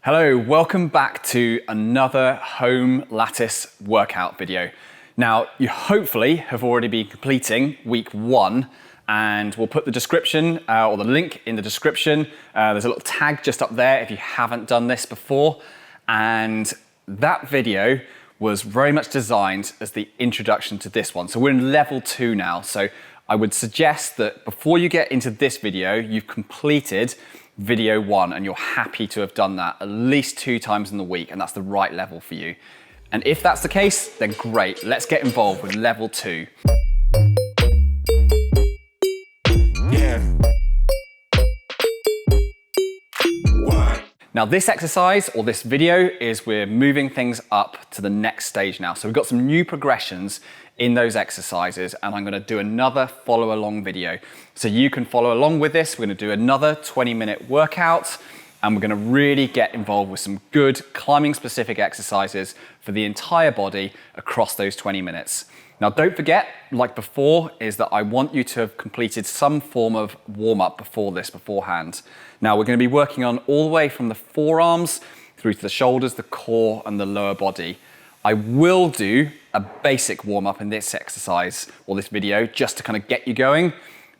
Hello, welcome back to another home lattice workout video. Now, you hopefully have already been completing week 1, and we'll put the description or the link in the description. There's a little tag just up there if you haven't done this before. And that video was very much designed as the introduction to this one. So we're in level 2 now. So I would suggest that before you get into this video, you've completed video 1 and you're happy to have done that at least 2 times in the week, and that's the right level for you. And if that's the case, then great, let's get involved with level 2. Now this exercise or this video is we're moving things up to the next stage now. So we've got some new progressions in those exercises, and I'm gonna do another follow along video. So you can follow along with this. We're gonna do another 20-minute workout, and we're gonna really get involved with some good climbing specific exercises for the entire body across those 20 minutes. Now don't forget, like before, is that I want you to have completed some form of warm up before this, beforehand. Now we're gonna be working on all the way from the forearms through to the shoulders, the core, and the lower body. I will do a basic warm up in this exercise or this video just to kind of get you going.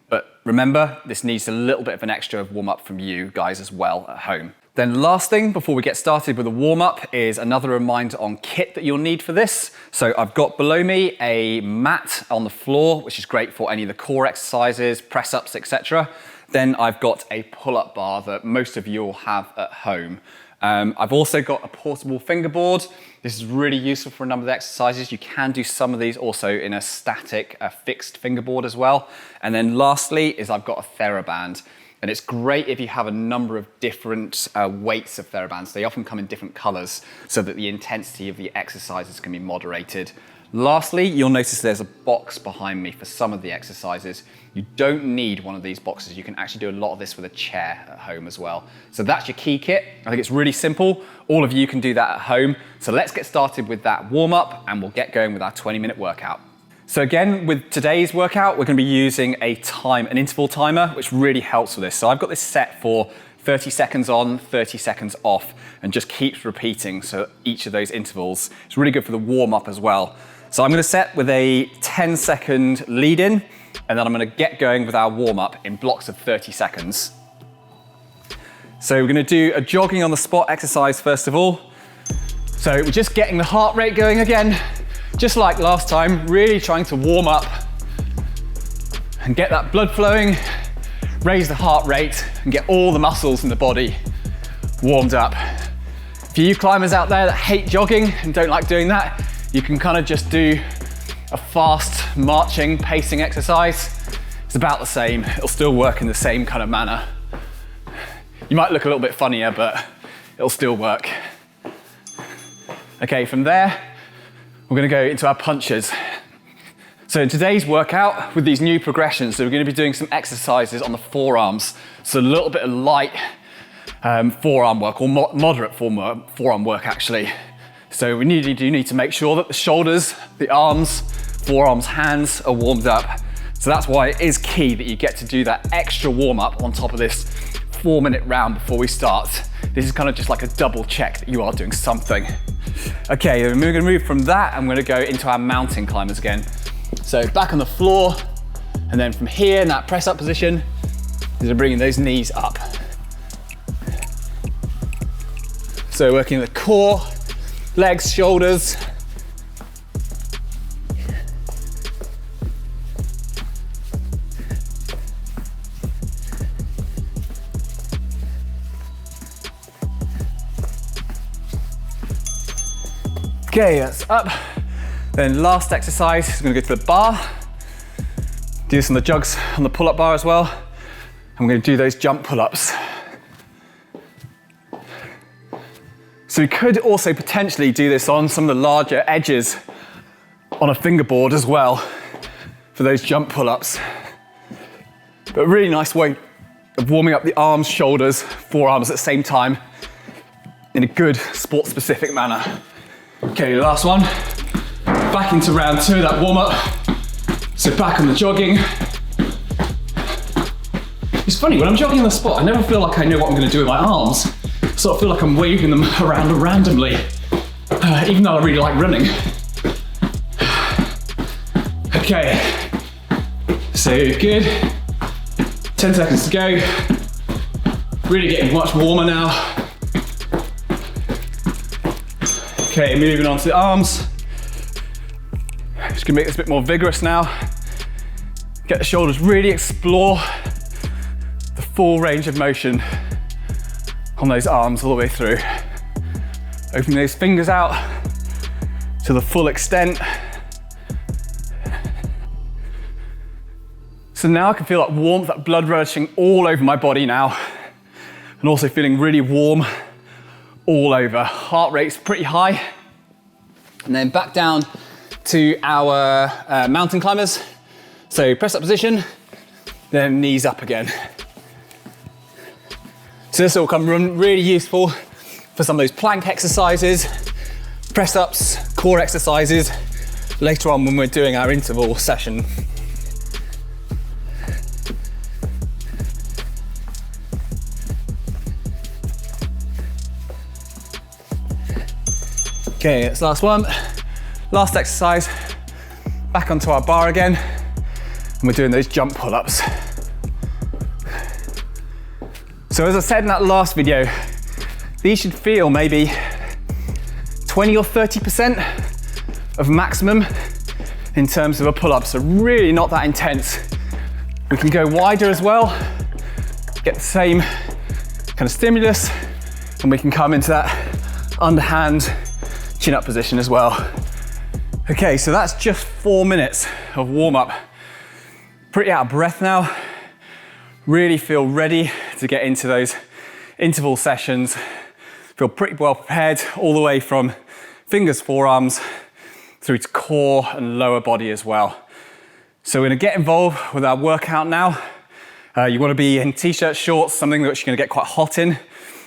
But remember, this needs a little bit of an extra warm up from you guys as well at home. Then last thing before we get started with the warm up is another reminder on kit that you'll need for this. So I've got below me a mat on the floor, which is great for any of the core exercises, press ups, etc. Then I've got a pull-up bar that most of you will have at home. I've also got a portable fingerboard. This is really useful for a number of exercises. You can do some of these also in a static, fixed fingerboard as well. And then lastly is I've got a TheraBand. And it's great if you have a number of different weights of TheraBands. They often come in different colors so that the intensity of the exercises can be moderated. Lastly, you'll notice there's a box behind me for some of the exercises. You don't need one of these boxes. You can actually do a lot of this with a chair at home as well. So that's your key kit. I think it's really simple. All of you can do that at home. So let's get started with that warm up and we'll get going with our 20-minute workout. So again, with today's workout, we're gonna be using an interval timer, which really helps with this. So I've got this set for 30 seconds on, 30 seconds off, and just keeps repeating. So each of those intervals, it's really good for the warm up as well. So I'm gonna set with a 10-second lead in, and then I'm gonna get going with our warm up in blocks of 30 seconds. So we're gonna do a jogging on the spot exercise first of all. So we're just getting the heart rate going again, just like last time, really trying to warm up and get that blood flowing, raise the heart rate, and get all the muscles in the body warmed up. For you climbers out there that hate jogging and don't like doing that, you can kind of just do a fast marching, pacing exercise. It's about the same. It'll still work in the same kind of manner. You might look a little bit funnier, but it'll still work. Okay, from there, we're gonna go into our punches. So in today's workout, with these new progressions, so we're gonna be doing some exercises on the forearms. So a little bit of light forearm work, or moderate forearm work actually. So we do need to make sure that the shoulders, the arms, forearms, hands are warmed up. So that's why it is key that you get to do that extra warm up on top of this 4-minute round before we start. This is kind of just like a double check that you are doing something. Okay, then we're gonna move from that and we're gonna go into our mountain climbers again. So back on the floor, and then from here in that press up position, is bringing those knees up. So working the core, legs, shoulders. Okay, that's up. Then last exercise is gonna go to the bar. Do some of the jugs on the pull-up bar as well. I'm gonna do those jump pull-ups. So we could also potentially do this on some of the larger edges on a fingerboard as well for those jump pull-ups. But a really nice way of warming up the arms, shoulders, forearms at the same time in a good sport-specific manner. Okay, last one. Back into round 2 of that warm-up. So back on the jogging. It's funny, when I'm jogging on the spot, I never feel like I know what I'm gonna do with my arms. sort of feel like I'm waving them around randomly, even though I really like running. Okay, so good. 10 seconds to go. Really getting much warmer now. Okay, moving on to the arms. Just gonna make this a bit more vigorous now. Get the shoulders, really explore the full range of motion on those arms all the way through. Opening those fingers out to the full extent. So now I can feel that warmth, that blood rushing all over my body now, and also feeling really warm all over. Heart rate's pretty high. And then back down to our mountain climbers. So press up position, then knees up again. So this will come really useful for some of those plank exercises, press ups, core exercises, later on when we're doing our interval session. Okay, that's the last one. Last exercise, back onto our bar again, and we're doing those jump pull-ups. So as I said in that last video, these should feel maybe 20 or 30% of maximum in terms of a pull-up, so really not that intense. We can go wider as well, get the same kind of stimulus, and we can come into that underhand chin up position as well. Okay, so that's just 4 minutes of warm up. Pretty out of breath now. Really feel ready to get into those interval sessions. Feel pretty well prepared all the way from fingers, forearms, through to core and lower body as well. So we're gonna get involved with our workout now. You wanna be in t-shirt, shorts, something that you're gonna get quite hot in.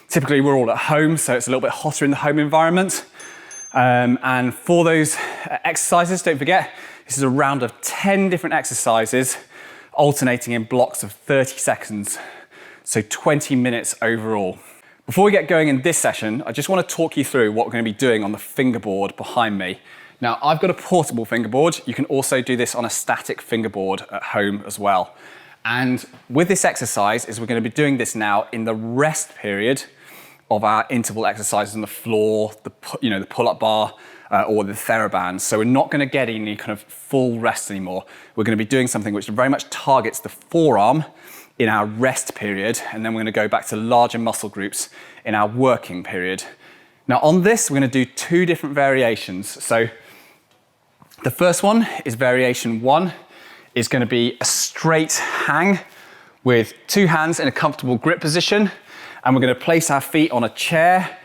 Typically we're all at home, so it's a little bit hotter in the home environment. And for those exercises, don't forget, this is a round of 10 different exercises, alternating in blocks of 30 seconds, so 20 minutes overall. Before we get going in this session, I just want to talk you through what we're going to be doing on the fingerboard behind me. Now, I've got a portable fingerboard. You can also do this on a static fingerboard at home as well. And with this exercise, we're going to be doing this now in the rest period of our interval exercises on the floor, the pull-up bar, or the TheraBand. So we're not going to get any kind of full rest anymore. We're going to be doing something which very much targets the forearm in our rest period, and then we're going to go back to larger muscle groups in our working period. Now on this, we're going to do 2 different variations. So the first one is variation 1, is going to be a straight hang with 2 hands in a comfortable grip position. And we're going to place our feet on a chair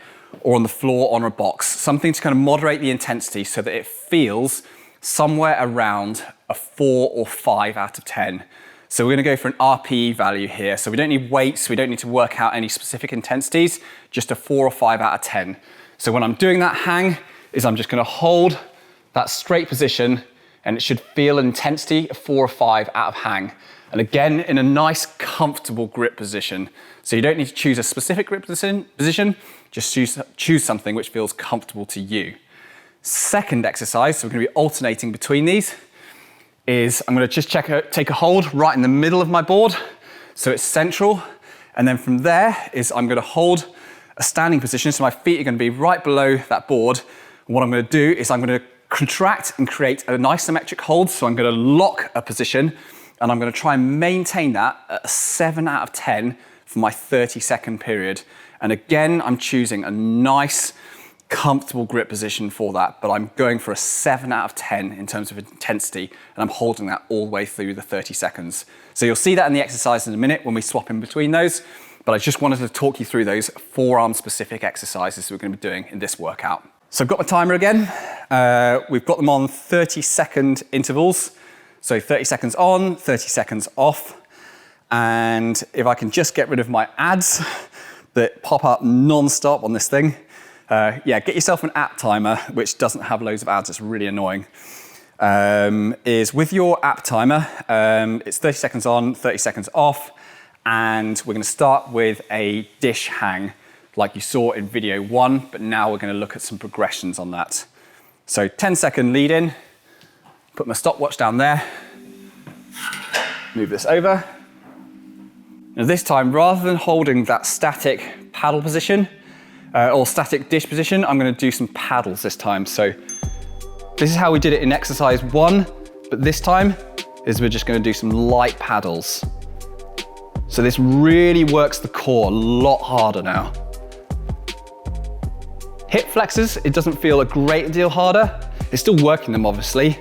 or on the floor on a box, something to kind of moderate the intensity so that it feels somewhere around a 4 or 5 out of 10. So we're going to go for an RPE value here. So we don't need weights, we don't need to work out any specific intensities, just a 4 or 5 out of 10. So when I'm doing that hang, I'm just going to hold that straight position, and it should feel an intensity of 4 or 5 out of hang. And again, in a nice, comfortable grip position. So you don't need to choose a specific grip position, just choose something which feels comfortable to you. Second exercise, so we're going to be alternating between these, is I'm going to just take a hold right in the middle of my board, so it's central. And then from there I'm going to hold a standing position, so my feet are going to be right below that board. And what I'm going to do is I'm going to contract and create an isometric hold, so I'm going to lock a position, and I'm going to try and maintain that at a 7 out of 10 for my 30-second period. And again, I'm choosing a nice, comfortable grip position for that, but I'm going for a 7 out of 10 in terms of intensity, and I'm holding that all the way through the 30 seconds. So you'll see that in the exercise in a minute when we swap in between those, but I just wanted to talk you through those forearm-specific exercises we're going to be doing in this workout. So I've got my timer again. We've got them on 30-second intervals. So 30 seconds on, 30 seconds off. And if I can just get rid of my ads that pop up non-stop on this thing, get yourself an app timer which doesn't have loads of ads, it's really annoying. Is with your app timer, it's 30 seconds on, 30 seconds off, and we're going to start with a dish hang, like you saw in video 1, but now we're going to look at some progressions on that. So 10-second lead in, put my stopwatch down there, move this over. Now this time, rather than holding that static paddle position, or static dish position, I'm going to do some paddles this time. So this is how we did it in exercise 1, but this time is we're just going to do some light paddles. So this really works the core a lot harder now. Hip flexors, it doesn't feel a great deal harder. It's still working them, obviously.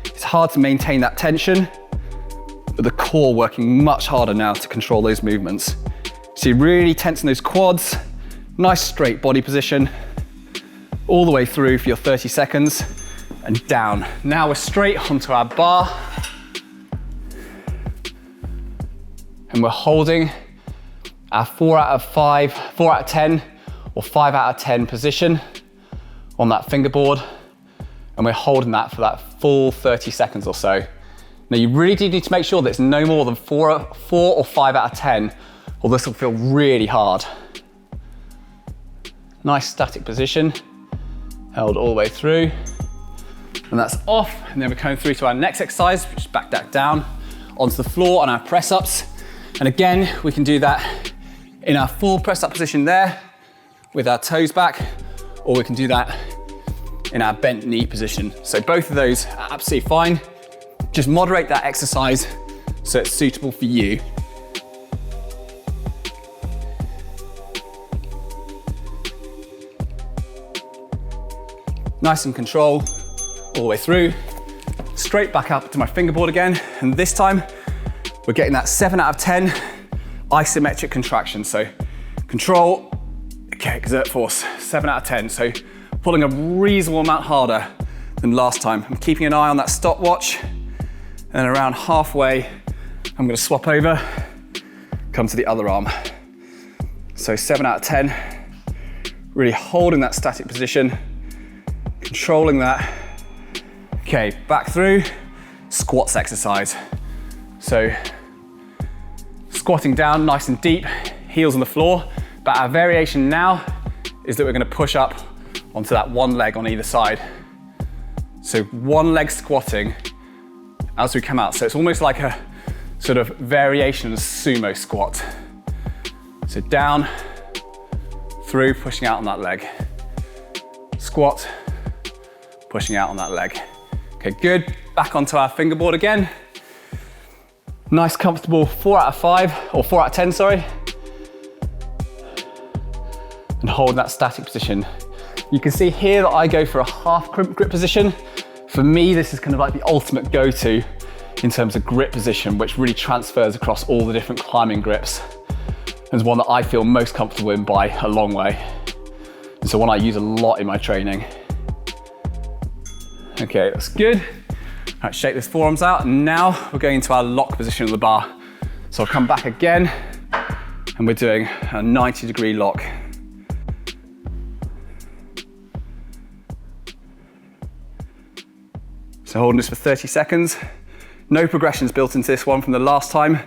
It's hard to maintain that tension, but the core working much harder now to control those movements. So you're really tensing those quads, nice straight body position, all the way through for your 30 seconds and down. Now we're straight onto our bar. And we're holding our 4 out of 5, 4 out of 10, or 5 out of 10 position on that fingerboard. And we're holding that for that full 30 seconds or so. Now you really do need to make sure that it's no more than 4 or 5 out of 10, or this will feel really hard. Nice static position, held all the way through. And that's off, and then we're coming through to our next exercise, which is back that down onto the floor on our press-ups. And again, we can do that in our full press-up position there with our toes back, or we can do that in our bent knee position. So both of those are absolutely fine. Just moderate that exercise so it's suitable for you. Nice in control, all the way through. Straight back up to my fingerboard again, and this time, we're getting that 7 out of 10 isometric contraction. So control, okay, exert force, 7 out of 10. So pulling a reasonable amount harder than last time. I'm keeping an eye on that stopwatch, and around halfway, I'm gonna swap over, come to the other arm. So 7 out of 10, really holding that static position, controlling that. Okay, back through, squats exercise. So squatting down nice and deep, heels on the floor, but our variation now is that we're gonna push up onto that one leg on either side. So one leg squatting as we come out. So it's almost like a sort of variation of a sumo squat. So down, through, pushing out on that leg. Squat, pushing out on that leg. Okay, good. Back onto our fingerboard again. Nice, comfortable 4 out of 5, or 4 out of 10, sorry. And hold that static position. You can see here that I go for a half grip position. For me, this is kind of like the ultimate go-to in terms of grip position, which really transfers across all the different climbing grips. It's one that I feel most comfortable in by a long way. It's the one I use a lot in my training. Okay, that's good. All right, shake those forearms out, and now we're going into our lock position of the bar. So I'll come back again, and we're doing a 90-degree lock. So holding this for 30 seconds. No progressions built into this one from the last time.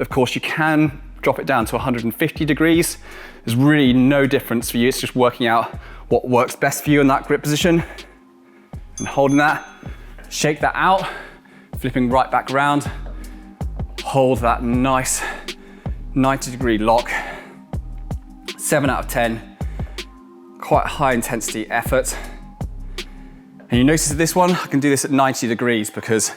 Of course, you can drop it down to 150 degrees. There's really no difference for you. It's just working out what works best for you in that grip position. And holding that, shake that out, flipping right back around. Hold that nice 90-degree lock. 7 out of 10, quite high intensity effort. And you notice that this one, I can do this at 90 degrees because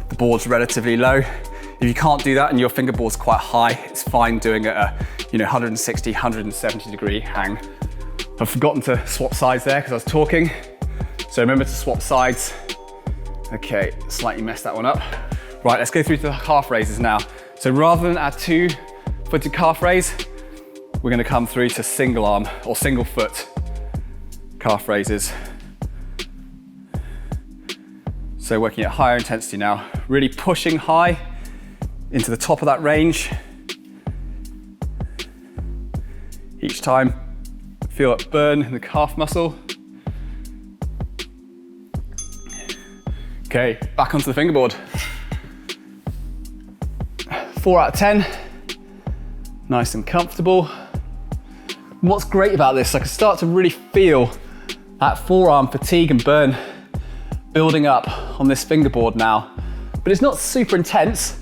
the board's relatively low. If you can't do that and your fingerboard's quite high, it's fine doing it at 160, 170 degree hang. I've forgotten to swap sides there because I was talking. So remember to swap sides. Okay, slightly messed that one up. Right, let's go through to the calf raises now. So rather than our 2-footed calf raise, we're gonna come through to single arm or single foot calf raises. So working at higher intensity now, really pushing high into the top of that range. Each time, feel it burn in the calf muscle. Okay, back onto the fingerboard. 4 out of 10, nice and comfortable. And what's great about this, I can start to really feel that forearm fatigue and burn building up on this fingerboard now. But it's not super intense.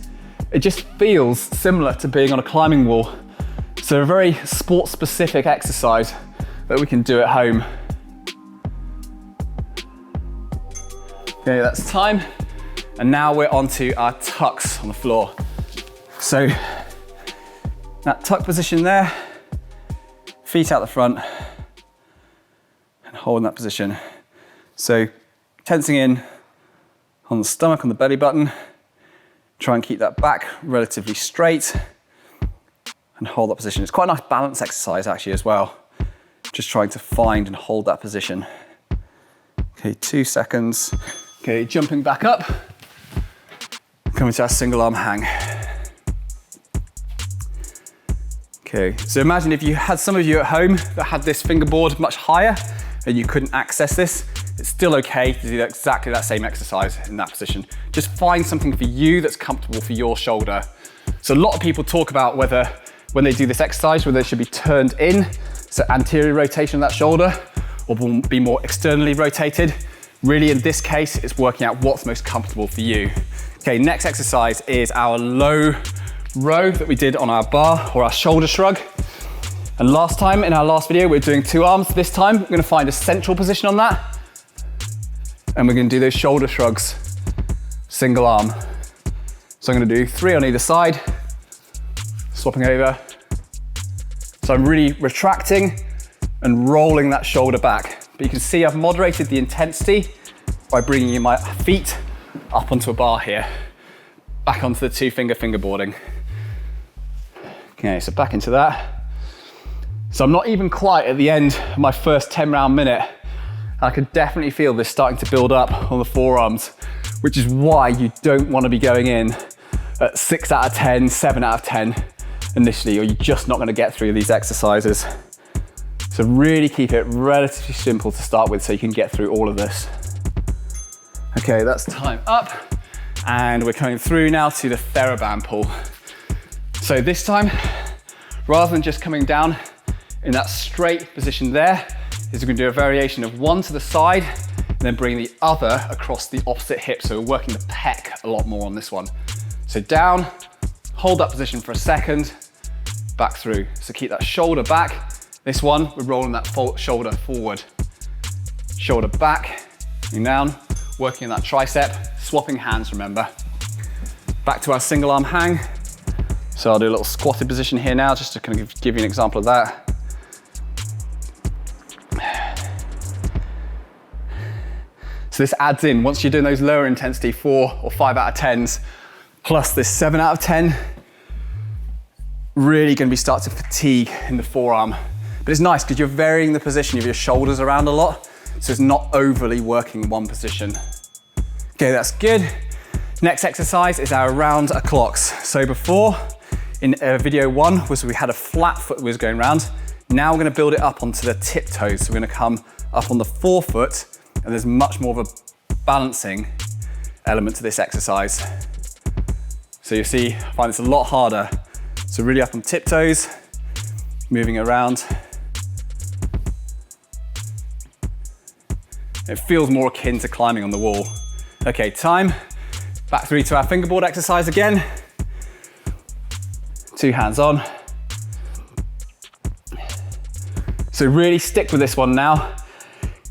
It just feels similar to being on a climbing wall. So a very sport specific exercise that we can do at home. Okay, that's time. And now we're onto our tucks on the floor. So that tuck position there, feet out the front and holding that position. So tensing in on the stomach, on the belly button, try and keep that back relatively straight and hold that position. It's quite a nice balance exercise actually as well. Just trying to find and hold that position. Okay, 2 seconds. Okay, jumping back up, coming to our single arm hang. Okay, so imagine if you had some of you at home that had this fingerboard much higher and you couldn't access this, it's still okay to do exactly that same exercise in that position. Just find something for you that's comfortable for your shoulder. So a lot of people talk about whether, when they do this exercise, whether they should be turned in, so anterior rotation of that shoulder, or be more externally rotated. Really, in this case, it's working out what's most comfortable for you. Okay, next exercise is our low row that we did on our bar or our shoulder shrug. And last time, in our last video, we were doing 2 arms. This time, we're gonna find a central position on that. And we're gonna do those shoulder shrugs, single arm. So I'm gonna do 3 on either side, swapping over. So I'm really retracting and rolling that shoulder back. But you can see I've moderated the intensity by bringing my feet up onto a bar here, back onto the 2-finger fingerboarding. Okay, so back into that. So I'm not even quite at the end of my first 10-round minute. I can definitely feel this starting to build up on the forearms, which is why you don't want to be going in at 6 out of 10, 7 out of 10 initially, or you're just not going to get through these exercises. So really keep it relatively simple to start with so you can get through all of this. Okay, that's time up. And we're coming through now to the TheraBand pull. So this time, rather than just coming down in that straight position there, is we're gonna do a variation of 1 to the side and then bring the other across the opposite hip. So we're working the pec a lot more on this one. So down, hold that position for a second, back through. So keep that shoulder back. This one, we're rolling that shoulder forward. Shoulder back, and down, working on that tricep, swapping hands, remember. Back to our single arm hang. So I'll do a little squatted position here now, just to kind of give you an example of that. So this adds in, once you're doing those lower intensity 4 or 5 out of 10s, plus this 7 out of 10, really gonna be starting to fatigue in the forearm. But it's nice because you're varying the position of your shoulders around a lot, so it's not overly working in one position. Okay, that's good. Next exercise is our round clocks. So before, in video 1, was we had a flat foot that was going around. Now we're gonna build it up onto the tiptoes. So we're gonna come up on the forefoot, and there's much more of a balancing element to this exercise. So you see, I find this a lot harder. So really up on tiptoes, moving around. It feels more akin to climbing on the wall. Okay, time. Back through to our fingerboard exercise again. 2 hands on. So really stick with this one now.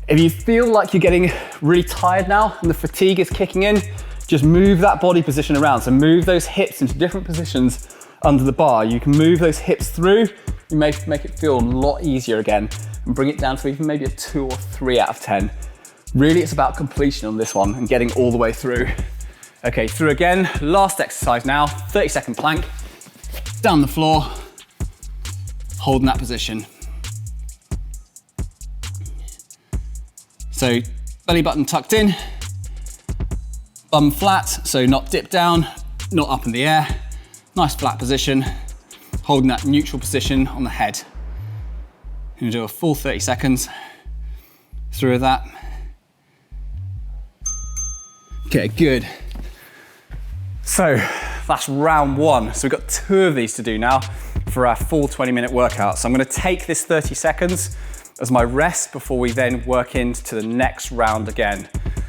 If you feel like you're getting really tired now and the fatigue is kicking in, just move that body position around. So move those hips into different positions under the bar. You can move those hips through. You may make it feel a lot easier again and bring it down to even maybe a 2 or 3 out of 10. Really, it's about completion on this one and getting all the way through. Okay, through again. Last exercise now, 30-second plank. Down the floor, holding that position. So belly button tucked in, bum flat, so not dipped down, not up in the air. Nice flat position, holding that neutral position on the head. I'm gonna do a full 30 seconds through that. Okay, good. So that's round 1. So we've got 2 of these to do now. for our full 20-minute workout. So I'm gonna take this 30 seconds as my rest before we then work into the next round again.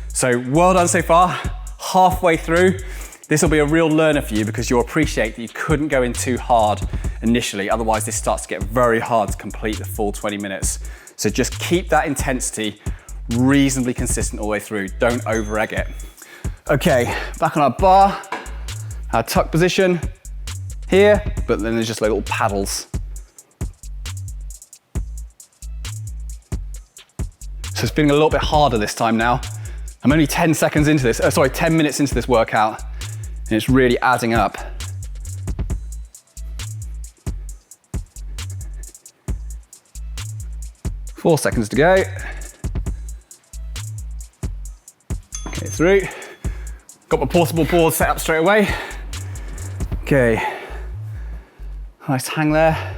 So well done so far, halfway through. This will be a real learner for you because you'll appreciate that you couldn't go in too hard initially, otherwise this starts to get very hard to complete the full 20 minutes. So just keep that intensity reasonably consistent all the way through, don't over egg it. Okay, back on our bar, our tuck position here, but then there's just little paddles. So it's feeling a little bit harder this time now. I'm only 10 seconds into this, 10 minutes into this workout, and it's really adding up. Four seconds to go. Okay, through. Got my portable board set up straight away. Okay, nice hang there.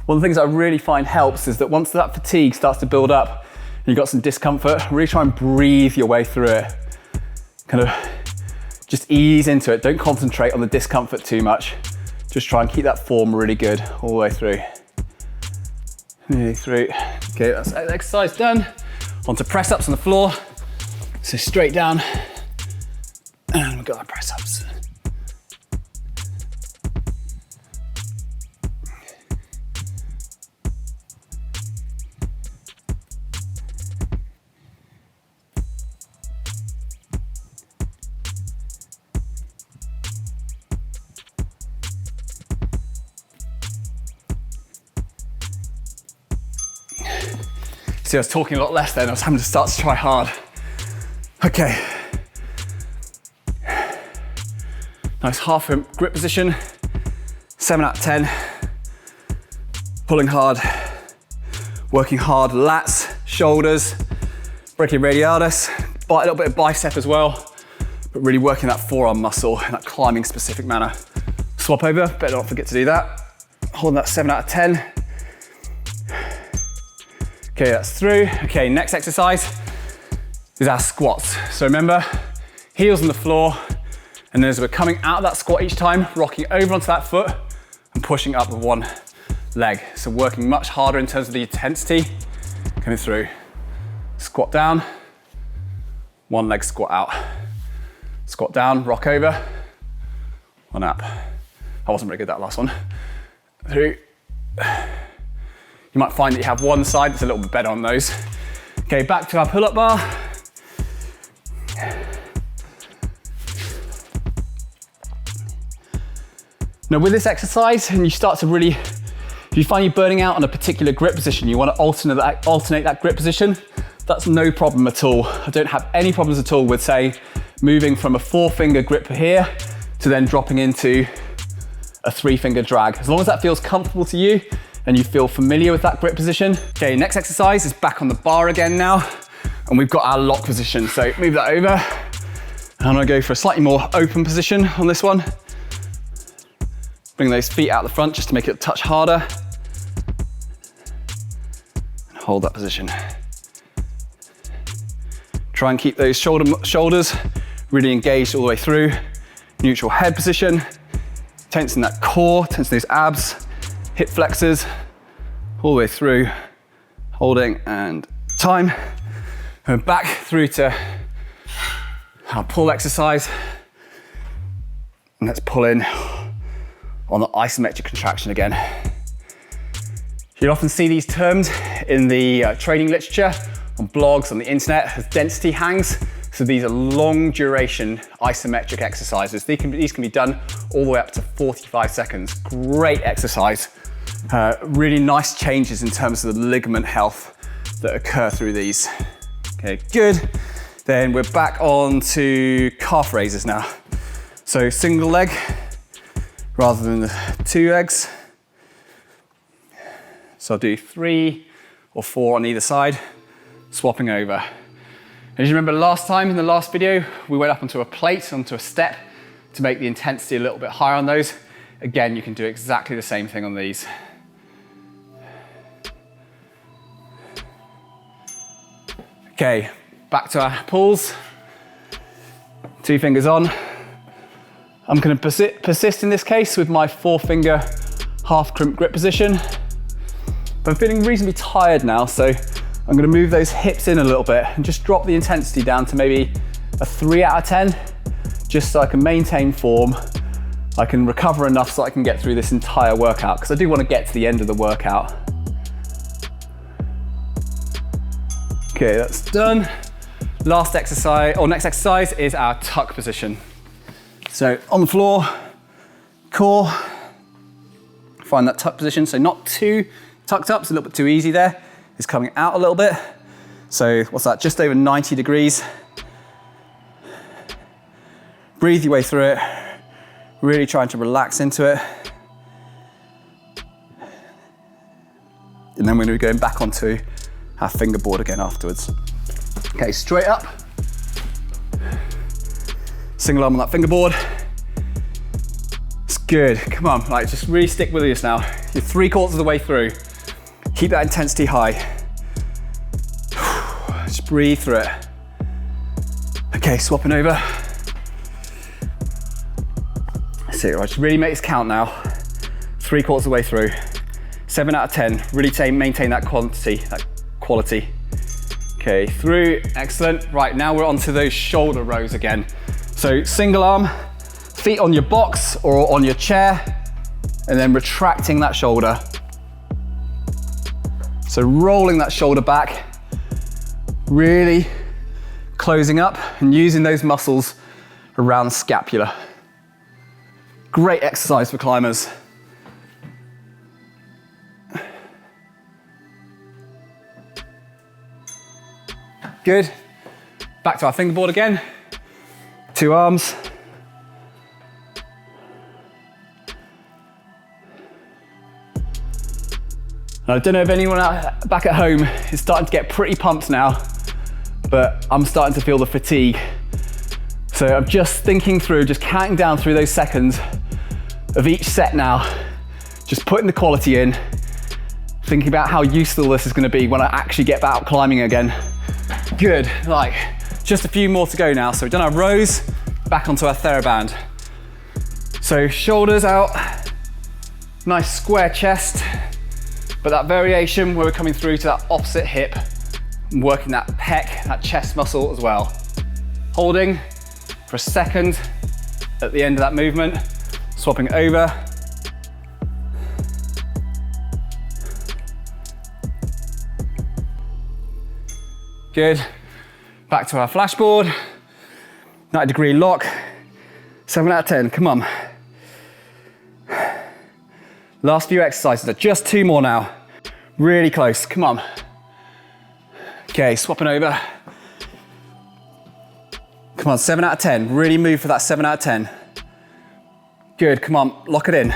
One of the things I really find helps is that once that fatigue starts to build up and you've got some discomfort, really try and breathe your way through it. Kind of just ease into it. Don't concentrate on the discomfort too much. Just try and keep that form really good all the way through. Nearly through. Okay, that's exercise done. On to press ups on the floor. So straight down. And we've got our press ups. See, I was talking a lot less then, I was having to start to try hard. Okay. Nice half grip position, 7 out of 10. Pulling hard, working hard, lats, shoulders, brachioradialis, a little bit of bicep as well, but really working that forearm muscle in that climbing specific manner. Swap over, better not forget to do that. Holding that 7 out of 10. Okay, that's through. Okay, next exercise is our squats. So remember, heels on the floor, and then as we're coming out of that squat each time, rocking over onto that foot and pushing up with one leg. So working much harder in terms of the intensity coming through. Squat down, one leg squat out. Squat down, rock over, one up. I wasn't very good at that last one. Through. You might find that you have one side that's a little bit better on those. Okay, back to our pull-up bar. Now with this exercise, and you start to really, if you find you're burning out on a particular grip position, you want to alternate that grip position, that's no problem at all. I don't have any problems at all with, say, moving from a 4-finger grip here to then dropping into a 3-finger drag. As long as that feels comfortable to you, and you feel familiar with that grip position. Okay, next exercise is back on the bar again now, and we've got our lock position. So move that over. And I'm gonna go for a slightly more open position on this one. Bring those feet out the front just to make it a touch harder. And hold that position. Try and keep those shoulders really engaged all the way through. Neutral head position. Tensing that core, tensing those abs. Hip flexors, all the way through, holding and time. And back through to our pull exercise. And let's pull in on the isometric contraction again. You'll often see these terms in the training literature, on blogs, on the internet, as density hangs. So these are long duration isometric exercises. These can be done all the way up to 45 seconds. Great exercise. Really nice changes in terms of the ligament health that occur through these. Okay, good. Then we're back on to calf raises now. So single leg rather than the 2 legs. So I'll do 3 or 4 on either side, swapping over. And as you remember last time in the last video, we went up onto a plate, onto a step to make the intensity a little bit higher on those. Again, you can do exactly the same thing on these. Okay, back to our pulls. 2 fingers on. I'm going to persist in this case with my 4-finger half crimp grip position. But I'm feeling reasonably tired now, so I'm going to move those hips in a little bit and just drop the intensity down to maybe a 3 out of 10, just so I can maintain form. I can recover enough so I can get through this entire workout, because I do want to get to the end of the workout. Okay, that's done. Last exercise, or next exercise, is our tuck position. So on the floor, core, find that tuck position. So not too tucked up, it's a little bit too easy there. It's coming out a little bit. So what's that, just over 90 degrees. Breathe your way through it, really trying to relax into it. And then we're going to be going back onto our fingerboard again afterwards. Okay, straight up. Single arm on that fingerboard. It's good, come on, like just really stick with this now. You're 3/4 of the way through. Keep that intensity high. Just breathe through it. Okay, swapping over. That's it, right, just really make this count now. 3/4 of the way through. 7 out of 10, really maintain that quality. Okay, through, excellent. Right, now we're onto those shoulder rows again. So single arm, feet on your box or on your chair, and then retracting that shoulder. So rolling that shoulder back, really closing up and using those muscles around the scapula. Great exercise for climbers. Good. Back to our fingerboard again. 2 arms. I don't know if anyone back at home is starting to get pretty pumped now, but I'm starting to feel the fatigue. So I'm just thinking through, just counting down through those seconds of each set now, just putting the quality in, thinking about how useful this is going to be when I actually get out climbing again. Good, like just a few more to go now. So we've done our rows, back onto our TheraBand. So shoulders out, nice square chest, but that variation where we're coming through to that opposite hip, and working that pec, that chest muscle as well. Holding for a second at the end of that movement, swapping over. Good. Back to our flashboard. 90-degree lock. 7 out of 10, come on. Last few exercises, just 2 more now. Really close, come on. Okay, swapping over. Come on, 7 out of 10. Really move for that 7 out of 10. Good, come on, lock it in.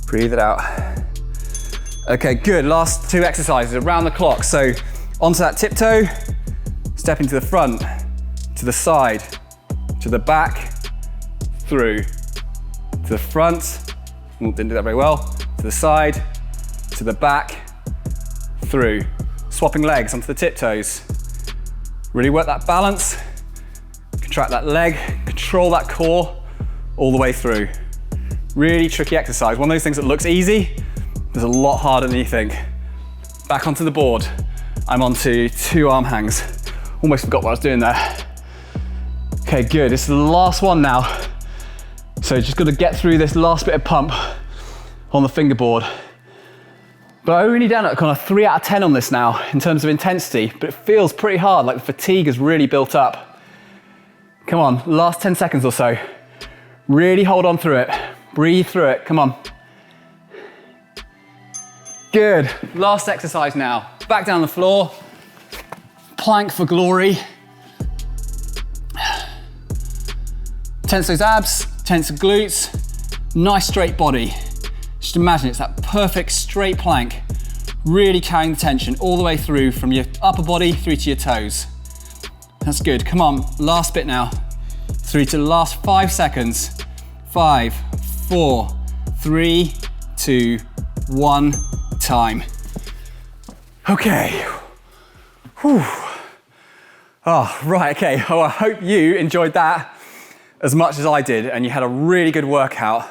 Breathe it out. Okay, good, last 2 exercises around the clock. So onto that tiptoe, stepping to the front, to the side, to the back, through, to the front, didn't do that very well, to the side, to the back, through. Swapping legs onto the tiptoes. Really work that balance, contract that leg, control that core all the way through. Really tricky exercise. One of those things that looks easy, is a lot harder than you think. Back onto the board. I'm onto 2 arm hangs. Almost forgot what I was doing there. Okay, good. This is the last one now. So just got to get through this last bit of pump on the fingerboard. But I'm only down at kind of 3 out of 10 on this now in terms of intensity, but it feels pretty hard, like the fatigue has really built up. Come on, last 10 seconds or so. Really hold on through it. Breathe through it, come on. Good, last exercise now. Back down the floor, plank for glory. Tense those abs, tense the glutes, nice straight body. Just imagine it's that perfect straight plank, really carrying the tension all the way through from your upper body through to your toes. That's good, come on, last bit now. Through to the last 5 seconds. 5, 4, 3, 2, 1, time. Okay. Whew. Oh, right, okay. Well, I hope you enjoyed that as much as I did and you had a really good workout.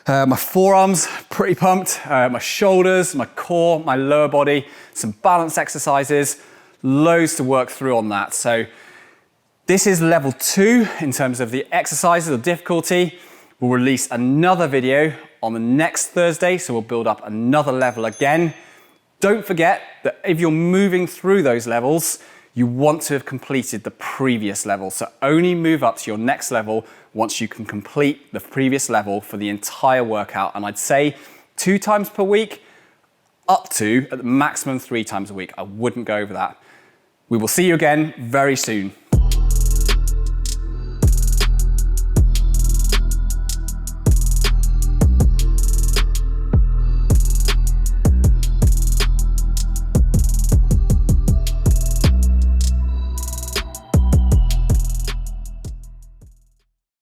My forearms, pretty pumped. My shoulders, my core, my lower body, some balance exercises, loads to work through on that. So this is level 2 in terms of the exercises, the difficulty. We'll release another video on the next Thursday, so we'll build up another level again. Don't forget that if you're moving through those levels, you want to have completed the previous level. So only move up to your next level once you can complete the previous level for the entire workout. And I'd say 2 times per week, up to at the maximum 3 times a week. I wouldn't go over that. We will see you again very soon.